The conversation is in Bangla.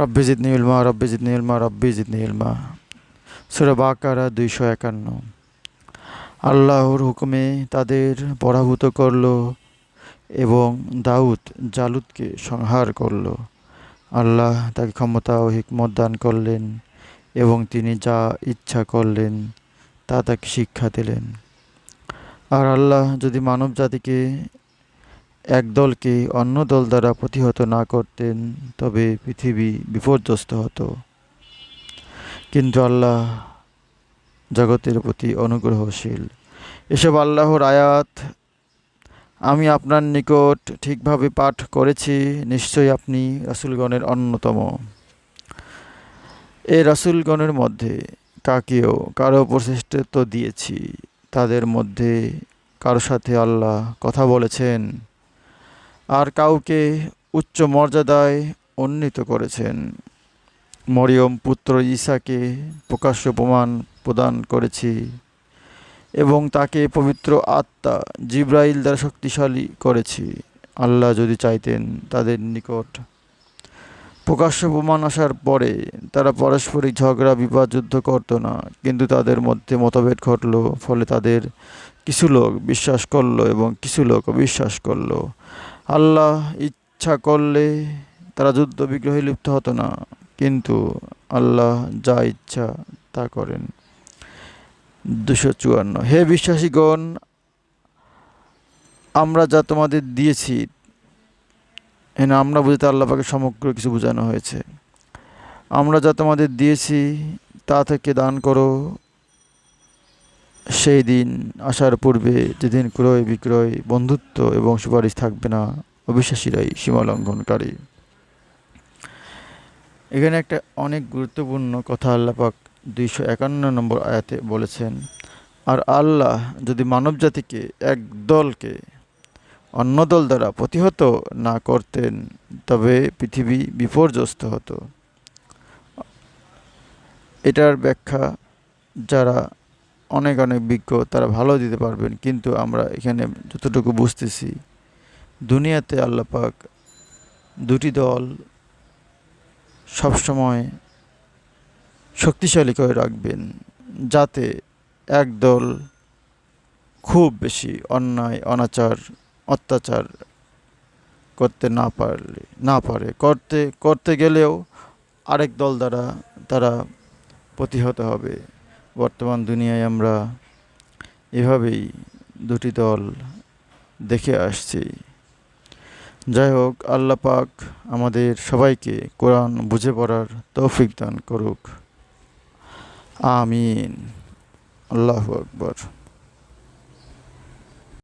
রব্বি জিদনি ইলমা, রব্বি জিদনি ইলমা, রব্বি জিদনি ইলমা। সূরা বাকারা 251। আল্লাহর হুকুমে তাদের পরাভূত করল এবং দাউদ জালুতকে সংহার করল। আল্লাহ তাকে ক্ষমতা ও হিকমত দান করলেন এবং তিনি যা ইচ্ছা করলেন তা তাকে শিক্ষা দিলেন। আর আল্লাহ যদি মানব জাতিকে এক দলকে অন্য দল দ্বারা প্রতিহত না করতেন তবে পৃথিবী বিপর্যস্ত হতো। কিন্তু আল্লাহ জগতের প্রতি অনুগ্রহশীল। এসব আল্লাহর আয়াত আমি আপনার নিকট ঠিকভাবে পাঠ করেছি, নিশ্চয়ই আপনি রাসূলগণের অন্যতম। এই রাসূলগণের মধ্যে কাকেও কারো উপর শ্রেষ্ঠত্ব দিয়েছি, তাদের মধ্যে কারো সাথে আল্লাহ কথা বলেছেন আর কাউকে উচ্চ মর্যাদায় উন্নীত করেছেন। মরিয়ম পুত্র ঈসাকে প্রকাশ্য প্রমাণ প্রদান করেছি এবং তাকে পবিত্র আত্মা জিবরাইল দ্বারা শক্তিশালী করেছি। আল্লাহ যদি চাইতেন তাদের নিকট প্রকাশ্য প্রমাণ আসার পরে তারা পারস্পরিক ঝগড়া বিবাদ যুদ্ধ করত না, কিন্তু তাদের মধ্যে মতভেদ ঘটল, ফলে তাদের কিছু লোক বিশ্বাস করলো এবং কিছু লোক অবিশ্বাস করলো। আল্লাহ ইচ্ছা করলে তারা যুদ্ধ বিগ্রহে লিপ্ত হতো না, কিন্তু আল্লাহ যা ইচ্ছা তা করেন। 254। হে বিশ্বাসীগণ, আমরা যা তোমাদের দিয়েছি, এখানে আমরা বুঝতে আল্লাহ পাকে সমগ্র কিছু বোঝানো হয়েছে। আমরা যা তোমাদের দিয়েছি তা থেকে দান করো সেই দিন আসার পূর্বে, যেদিন ক্রয় বিক্রয়, বন্ধুত্ব এবং সুপারিশ থাকবে না, অবিশ্বাসীরাই সীমা লঙ্ঘনকারী। এখানে একটা অনেক গুরুত্বপূর্ণ কথা আল্লাহ পাক 251 নম্বর আয়াতে বলেছেন। আর আল্লাহ যদি মানব জাতিকে এক দলকে অন্য দল দ্বারা প্রতিহত না করতেন তবে পৃথিবী বিপর্যস্ত হতো। এটার ব্যাখ্যা যারা অনেক অনেক বিজ্ঞ তারা ভালো দিতে পারবেন, কিন্তু আমরা এখানে যতটুকু বুঝতেছি, দুনিয়াতে আল্লাহ পাক দুটি দল সবসময় শক্তিশালী করে রাখবেন, যাতে এক দল খুব বেশি অন্যায় অনাচার অত্যাচার করতে না পারে করতে গেলেও আরেক দল দ্বারা তারা প্রতিহত হবে। বর্তমান দুনিয়ায় আমরা এভাবেই দুটি দল দেখে আসছি। যাই হোক, আল্লাহ পাক আমাদের সবাইকে কোরআন বুঝে পড়ার তৌফিক দান করুক। আমিন। আল্লাহু আকবার।